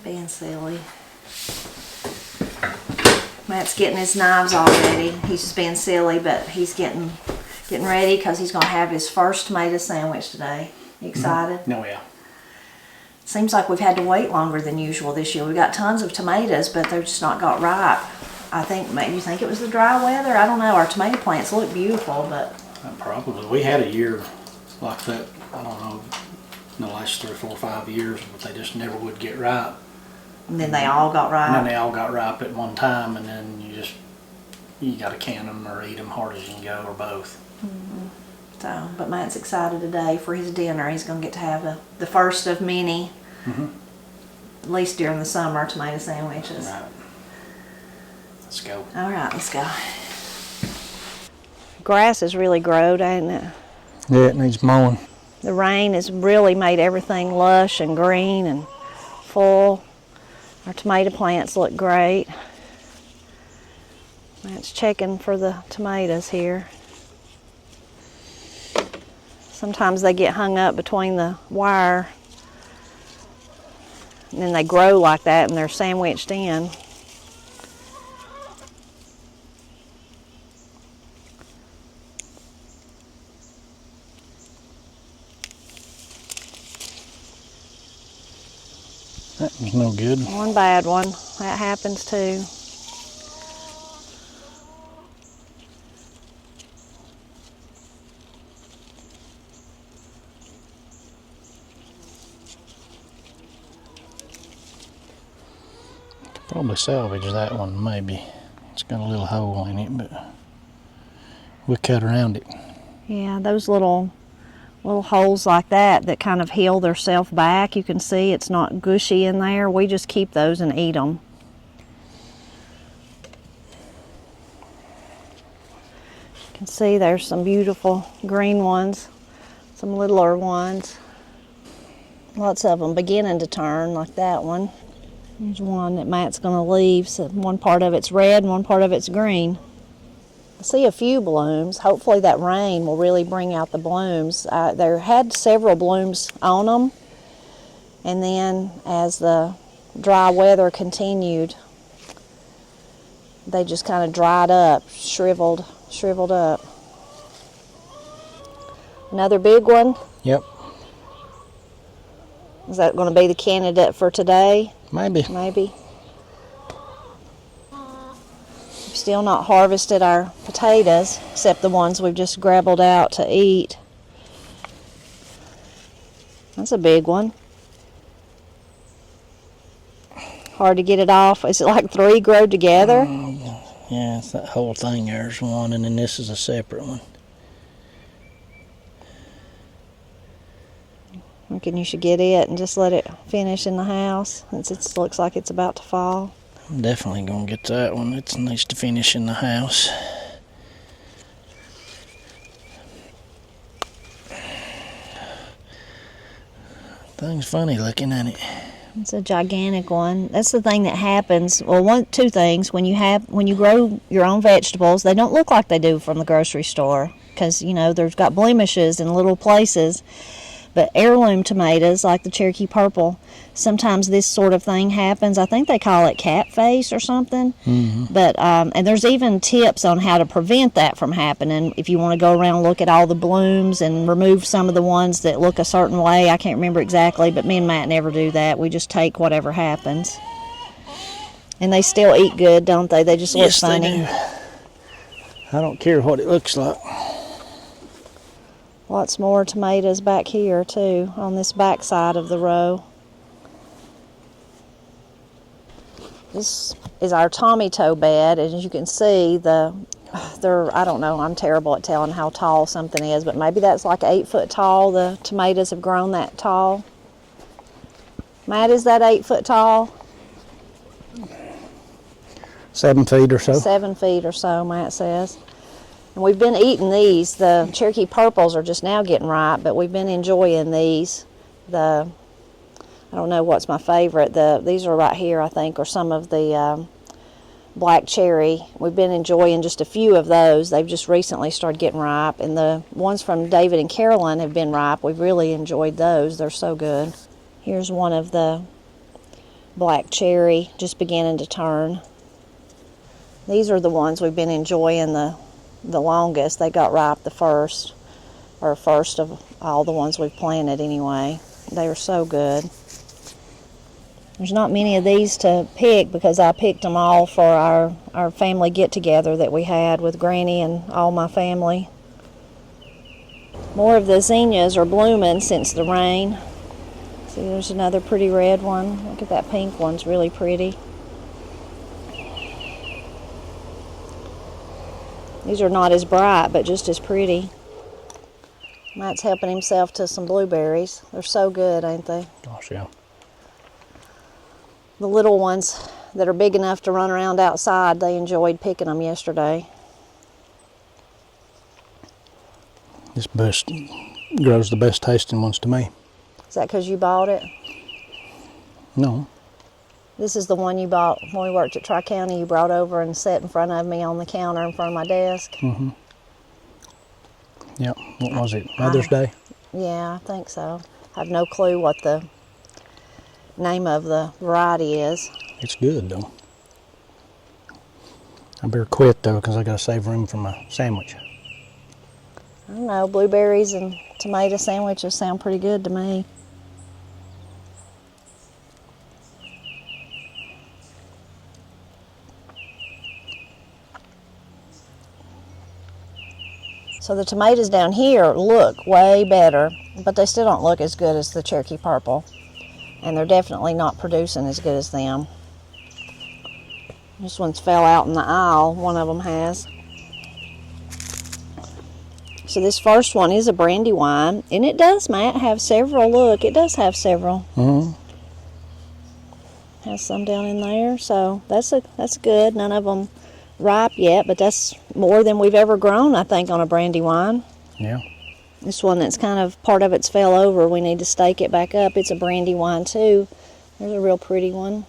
Being silly. Matt's getting his knives all ready. He's just being silly, but he's getting ready because he's going to have his first tomato sandwich today. You excited? Mm-hmm. Oh, yeah. Seems like we've had to wait longer than usual this year. We've got tons of tomatoes, but they're just not got ripe. I think, maybe you think it was the dry weather? I don't know. Our tomato plants look beautiful, but... Probably. We had a year like that, I don't know, in the last 3, 4, 5 years, but they just never would get ripe. And then they all got ripe. And then they all got ripe at one time, and then you got to can them or eat them hard as you can go, or both. Mm-hmm. So, but Matt's excited today for his dinner. He's going to get to have the first of many, at least during the summer, tomato sandwiches. Right. Let's go. All right, let's go. Grass has really growed, ain't it? Yeah, it needs mowing. The rain has really made everything lush and green and full. Our tomato plants look great. Matt's checking for the tomatoes here. Sometimes they get hung up between the wire, and then they grow like that and they're sandwiched in. That was no good. One bad one. That happens too. Probably salvage that one, maybe. It's got a little hole in it, but we'll cut around it. Yeah, those little holes like that kind of heal themselves back. You can see it's not gushy in there. We just keep those and eat them. You can see there's some beautiful green ones, some littler ones. Lots of them beginning to turn, like that one. There's one that Matt's going to leave. So one part of it's red and one part of it's green. I see a few blooms. Hopefully that rain will really bring out the blooms. There had several blooms on them, and then as the dry weather continued, they just kind of dried up, shriveled up. Another big one? Yep. Is that going to be the candidate for today? Maybe. Maybe. We've still not harvested our potatoes, except the ones we've just grabbled out to eat. That's a big one. Hard to get it off. Is it like 3 grow together? Yeah, it's that whole thing there's one, and then this is a separate one. I reckon you should get it and just let it finish in the house, since it looks like it's about to fall. I'm definitely going to get that one. It needs to finish in the house. Thing's funny looking at it. It's a gigantic one. That's the thing that happens. Well, 2 things. When you grow your own vegetables, they don't look like they do from the grocery store, because, there's got blemishes in little places. But heirloom tomatoes, like the Cherokee Purple, sometimes this sort of thing happens. I think they call it cat face or something. Mm-hmm. But and there's even tips on how to prevent that from happening. If you want to go around and look at all the blooms and remove some of the ones that look a certain way. I can't remember exactly, but me and Matt never do that. We just take whatever happens. And they still eat good, don't they? They just look funny. Yes, they do. I don't care what it looks like. Lots more tomatoes back here too, on this back side of the row. This is our tomato bed, and as you can see, I don't know, I'm terrible at telling how tall something is, but maybe that's like 8 foot tall. The tomatoes have grown that tall. Matt, is that 8 foot tall? 7 feet or so. 7 feet or so, Matt says. And we've been eating these. The Cherokee Purples are just now getting ripe, but we've been enjoying these. I don't know what's my favorite. These are right here, I think, or some of the black cherry. We've been enjoying just a few of those. They've just recently started getting ripe, and the ones from David and Carolyn have been ripe. We've really enjoyed those. They're so good. Here's one of the black cherry just beginning to turn. These are the ones we've been enjoying the longest. They got ripe the first of all the ones we've planted anyway. They are so good. There's not many of these to pick because I picked them all for our family get-together that we had with Granny and all my family. More of the zinnias are blooming since the rain. See, there's another pretty red one. Look at that pink one's really pretty. These are not as bright, but just as pretty. Matt's helping himself to some blueberries. They're so good, ain't they? Gosh, yeah. The little ones that are big enough to run around outside, they enjoyed picking them yesterday. This bush grows the best tasting ones to me. Is that because you bought it? No. This is the one you bought when we worked at Tri-County. You brought over and set in front of me on the counter in front of my desk. Mm-hmm. Yep. What was it? Mother's Day? Yeah, I think so. I have no clue what the name of the variety is. It's good, though. I better quit, though, because I got to save room for my sandwich. I don't know, blueberries and tomato sandwiches sound pretty good to me. So the tomatoes down here look way better, but they still don't look as good as the Cherokee Purple. And they're definitely not producing as good as them. This one's fell out in the aisle, one of them has. So this first one is a Brandywine, and it does, Matt, have several. Look, it does have several. Mm-hmm. Has some down in there, so that's good. None of them ripe yet, but that's more than we've ever grown, I think, on a Brandywine. Yeah. This one that's kind of, part of it's fell over. We need to stake it back up. It's a Brandywine too. There's a real pretty one.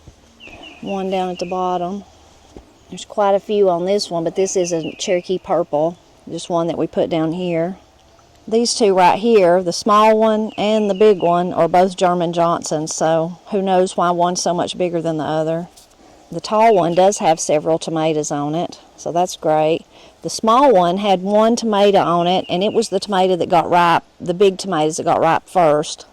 One down at the bottom. There's quite a few on this one, but this is a Cherokee Purple. Just one that we put down here. These two right here, the small one and the big one, are both German Johnsons, so who knows why one's so much bigger than the other. The tall one does have several tomatoes on it, so that's great. The small one had one tomato on it, and it was the tomato that got ripe, the big tomatoes that got ripe first.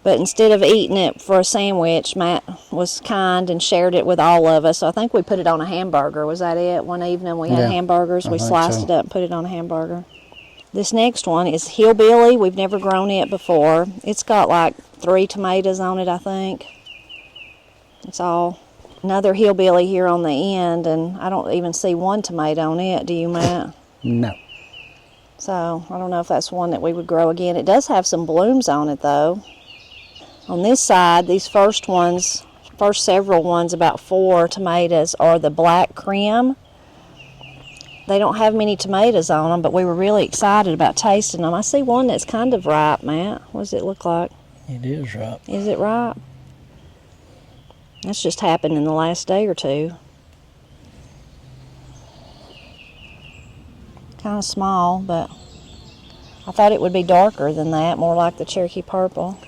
But instead of eating it for a sandwich, Matt was kind and shared it with all of us. So I think we put it on a hamburger. Was that it? One evening we had hamburgers. We sliced it up and put it on a hamburger. This next one is Hillbilly. We've never grown it before. It's got like 3 tomatoes on it, I think. That's all. Another Hillbilly here on the end, and I don't even see one tomato on it. Do you, Matt? No. So I don't know if that's one that we would grow again. It does have some blooms on it, though. On this side, these first several ones, about 4 tomatoes, are the Black Creme. They don't have many tomatoes on them, but we were really excited about tasting them. I see one that's kind of ripe, Matt. What does it look like? It is ripe. Is it ripe? That's just happened in the last day or two. Kind of small, but I thought it would be darker than that, more like the Cherokee Purple.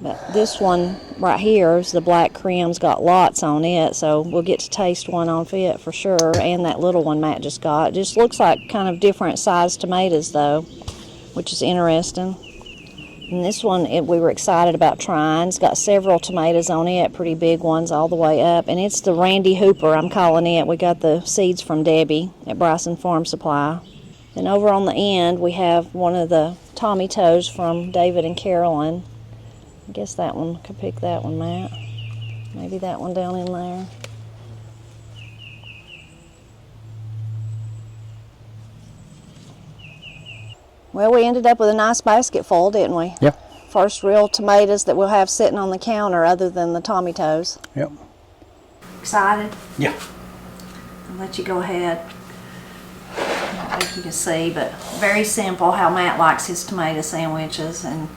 But this one right here is the Black Creme's got lots on it, so we'll get to taste one on it for sure. And that little one Matt just got. It just looks like kind of different sized tomatoes though, which is interesting. And this one we were excited about trying. It's got several tomatoes on it, pretty big ones all the way up. And it's the Randy Hooper, I'm calling it. We got the seeds from Debbie at Bryson Farm Supply. Then over on the end we have one of the Tommy Toes from David and Carolyn. I guess that one could pick that one, Matt. Maybe that one down in there. Well, we ended up with a nice basket full, didn't we? Yep. First real tomatoes that we'll have sitting on the counter other than the Tommy Toes. Yep. Excited? Yeah. I'll let you go ahead. I don't think you can see, but very simple how Matt likes his tomato sandwiches. And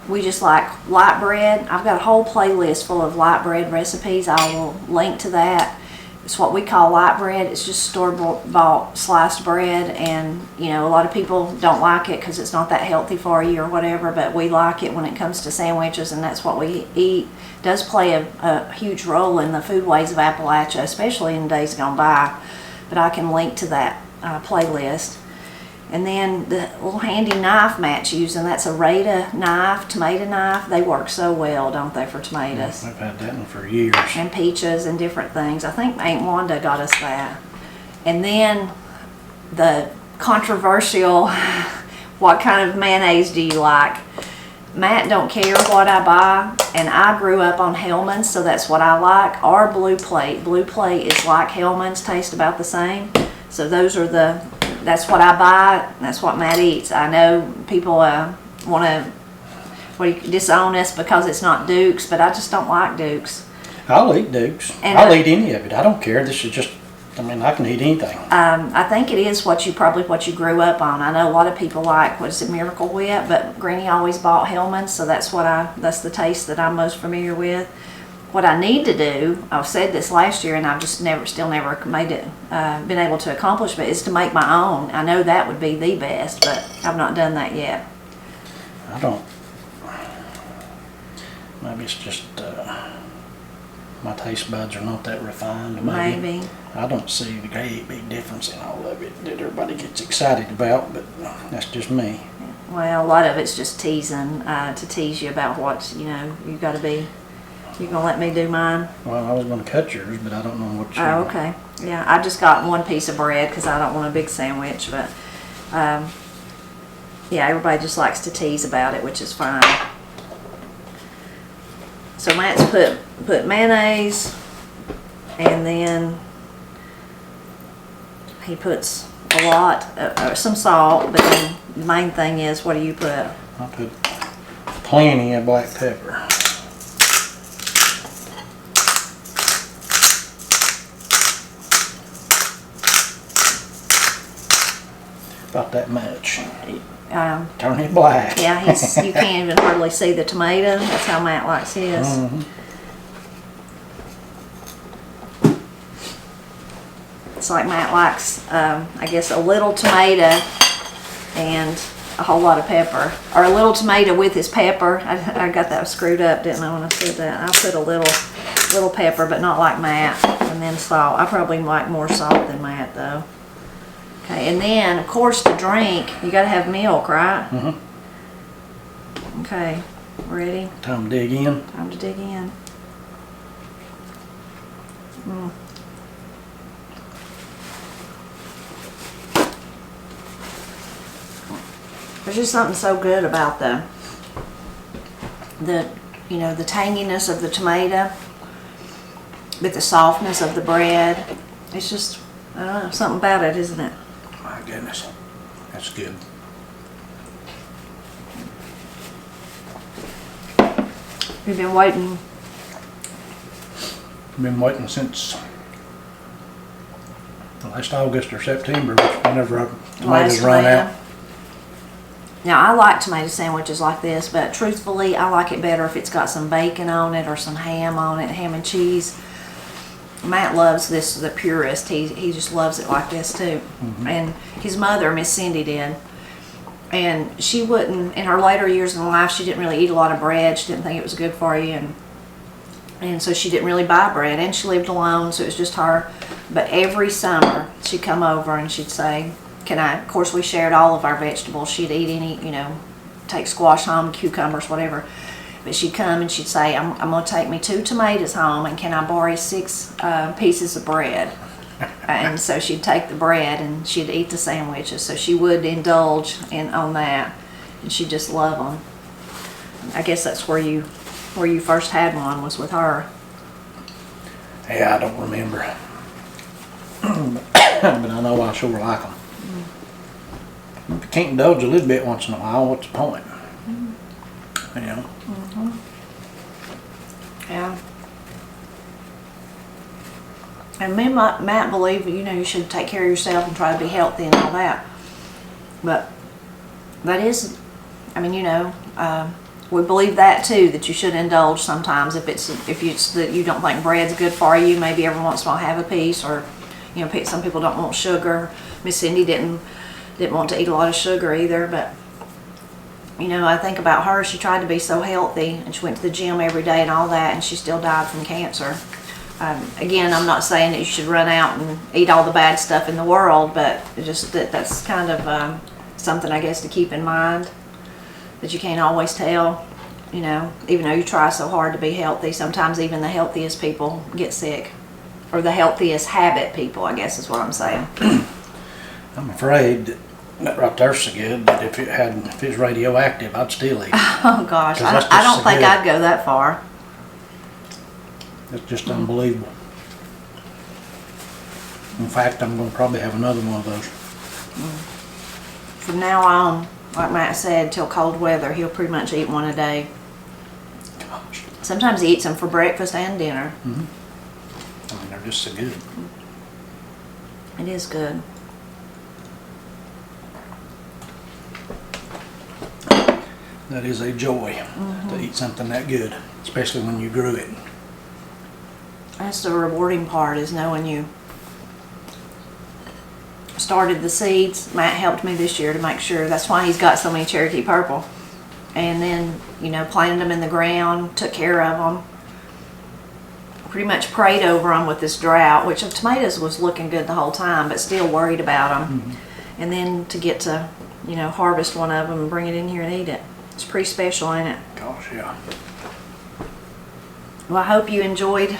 we just like light bread. I've got a whole playlist full of light bread recipes. I will link to that. It's what we call light bread. It's just store-bought sliced bread, and you know, a lot of people don't like it because it's not that healthy for you or whatever, but we like it when it comes to sandwiches, and that's what we eat. It does play a huge role in the foodways of Appalachia, especially in days gone by, but I can link to that playlist. And then the little handy knife Matt's using, that's a Rada knife, tomato knife. They work so well, don't they, for tomatoes? I've had that one for years. And peaches and different things. I think Aunt Wanda got us that. And then the controversial, what kind of mayonnaise do you like? Matt don't care what I buy, and I grew up on Hellman's, so that's what I like, or Blue Plate. Blue Plate is like Hellman's, taste about the same. So those are that's what I buy, that's what Matt eats. I know people want to disown us because it's not Duke's, but I just don't like Duke's. I'll eat Duke's. And I'll eat any of it. I don't care. This is just, I mean, I can eat anything. I think it is what you grew up on. I know a lot of people like, what is it, Miracle Whip, but Granny always bought Hellman's, so that's the taste that I'm most familiar with. What I need to do, I've said this last year, and I've just still never made it, been able to accomplish it, is to make my own. I know that would be the best, but I've not done that yet. I don't. Maybe it's just my taste buds are not that refined. Maybe. I don't see the great big difference in all of it that everybody gets excited about, but that's just me. Well, a lot of it's just teasing, to tease you about what, you got to be. You gonna let me do mine? Well, I was going to cut yours, but I don't know what you... Oh, okay. Yeah, I just got one piece of bread because I don't want a big sandwich, but yeah, everybody just likes to tease about it, which is fine. So Matt's put mayonnaise, and then he puts a lot, some salt, but then the main thing is, what do you put? I put plenty of black pepper. About that much. Turn it black. Yeah, you can't even hardly see the tomato. That's how Matt likes his. Mm-hmm. It's like Matt likes, I guess, a little tomato and a whole lot of pepper. Or a little tomato with his pepper. I got that screwed up, didn't I, when I said that? I put a little pepper, but not like Matt. And then salt. I probably like more salt than Matt, though. Okay, and then, of course, to drink, you got to have milk, right? Mm-hmm. Okay, ready? Time to dig in. Time to dig in. There's just something so good about the tanginess of the tomato, but the softness of the bread. It's just, I don't know, something about it, isn't it? My goodness, that's good. We've been waiting. Been waiting since last August or September, whenever our tomatoes run out. Now, I like tomato sandwiches like this, but truthfully, I like it better if it's got some bacon on it or some ham on it, ham and cheese. Matt loves this, the purist. He just loves it like this too. Mm-hmm. And his mother, Miss Cindy, did. And she wouldn't, in her later years in life, she didn't really eat a lot of bread. She didn't think it was good for you. And so she didn't really buy bread. And she lived alone, so it was just her. But every summer, she'd come over and she'd say, of course, we shared all of our vegetables. She'd eat any, take squash home, cucumbers, whatever. But she'd come and she'd say, I'm going to take me 2 tomatoes home, and can I borrow 6 pieces of bread? And so she'd take the bread and she'd eat the sandwiches. So she would indulge on that, and she'd just love them. I guess that's where you first had one, was with her. Yeah, I don't remember. But I know I sure like them. If you can't indulge a little bit once in a while, what's the point? Mm-hmm. Yeah. And me and Matt believe, you should take care of yourself and try to be healthy and all that. But that is, we believe that too, that you should indulge sometimes if that you don't think bread's good for you. Maybe every once in a while have a piece, or some people don't want sugar. Miss Cindy didn't want to eat a lot of sugar either, but I think about her. She tried to be so healthy, and she went to the gym every day and all that, and she still died from cancer. Again, I'm not saying that you should run out and eat all the bad stuff in the world, but just that's kind of something, I guess, to keep in mind, that you can't always tell. Even though you try so hard to be healthy, sometimes even the healthiest people get sick, or the healthiest habit people, I guess is what I'm saying. I'm afraid that right there's so good, but if it was radioactive, I'd still eat it. Oh gosh, 'Cause that's I just don't so think good. I'd go that far. It's just unbelievable. In fact, I'm going to probably have another one of those. From now on, like Matt said, till cold weather, he'll pretty much eat one a day. Gosh. Sometimes he eats them for breakfast and dinner. I mean, they're just so good. It is good. That is a joy to eat something that good, especially when you grew it. That's the rewarding part, is knowing you started the seeds. Matt helped me this year to make sure. That's why he's got so many Cherokee Purple. And then, planted them in the ground, took care of them. Pretty much prayed over them with this drought, which of tomatoes was looking good the whole time, but still worried about them. And then to get to, harvest one of them and bring it in here and eat it. It's pretty special, ain't it? Gosh, yeah. Well, I hope you enjoyed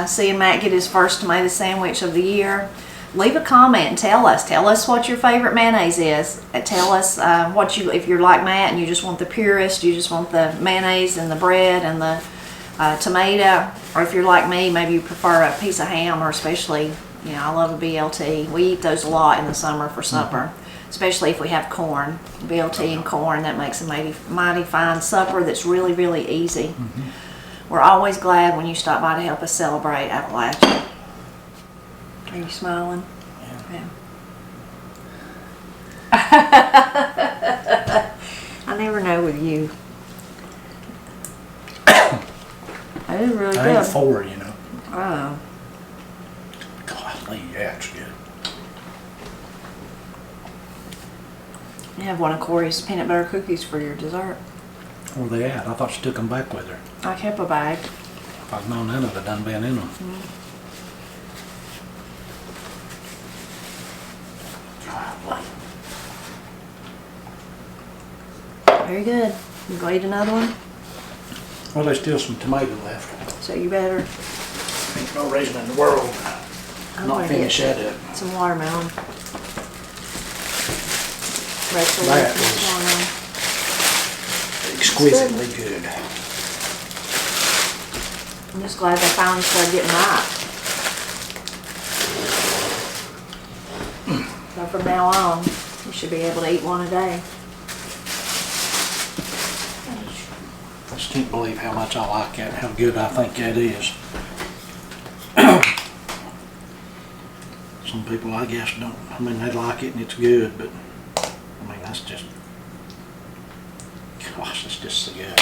seeing Matt get his first tomato sandwich of the year. Leave a comment and tell us what your favorite mayonnaise is. Tell us if you're like Matt and you just want the purest, you just want the mayonnaise and the bread and the tomato, or if you're like me, maybe you prefer a piece of ham, or especially, I love a BLT. We eat those a lot in the summer for supper, especially if we have corn. BLT and corn, that makes a mighty fine supper that's really, really easy. We're always glad when you stop by to help us celebrate Appalachia. Are you smiling? Yeah. I never know with you. That is really I good. ain't four, Oh. Golly, yeah, it's good. You have one of Corey's peanut butter cookies for your dessert. Where they at? I thought she took them back with her. I kept a bag. If I'd known that, I'd have done been in them. Golly. Very good. You go eat another one? Well, there's still some tomato left. So you better. Ain't no reason in the world I'm not gonna finish get that up. some watermelon. Rachel, That some is- watermelon. Exquisitely good. I'm just glad they finally started getting ripe. So from now on, you should be able to eat one a day. I just can't believe how much I like that, how good I think that is. Some people, I guess, don't. I mean, they like it and it's good, but I mean, that's just, gosh, it's just so good.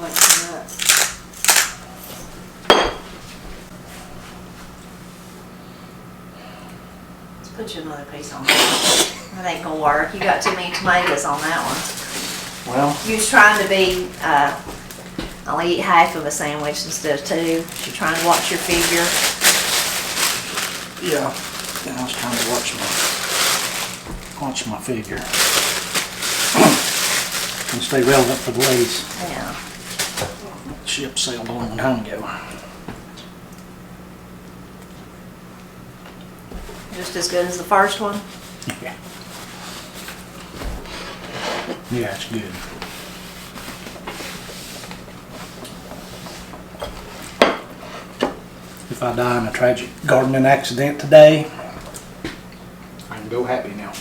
Like some nuts. Let's put you another piece on that. That ain't gonna work. You got too many tomatoes on that one. Well, You was trying to be, only eat half of a sandwich instead of two. You're trying to watch your figure. yeah, I was trying to watch my figure. And stay relevant for the ladies. Yeah. Ship sailed a long time ago. Just as good as the first one. Yeah. Yeah, it's good. If if I die in a tragic gardening accident today, I can go happy now.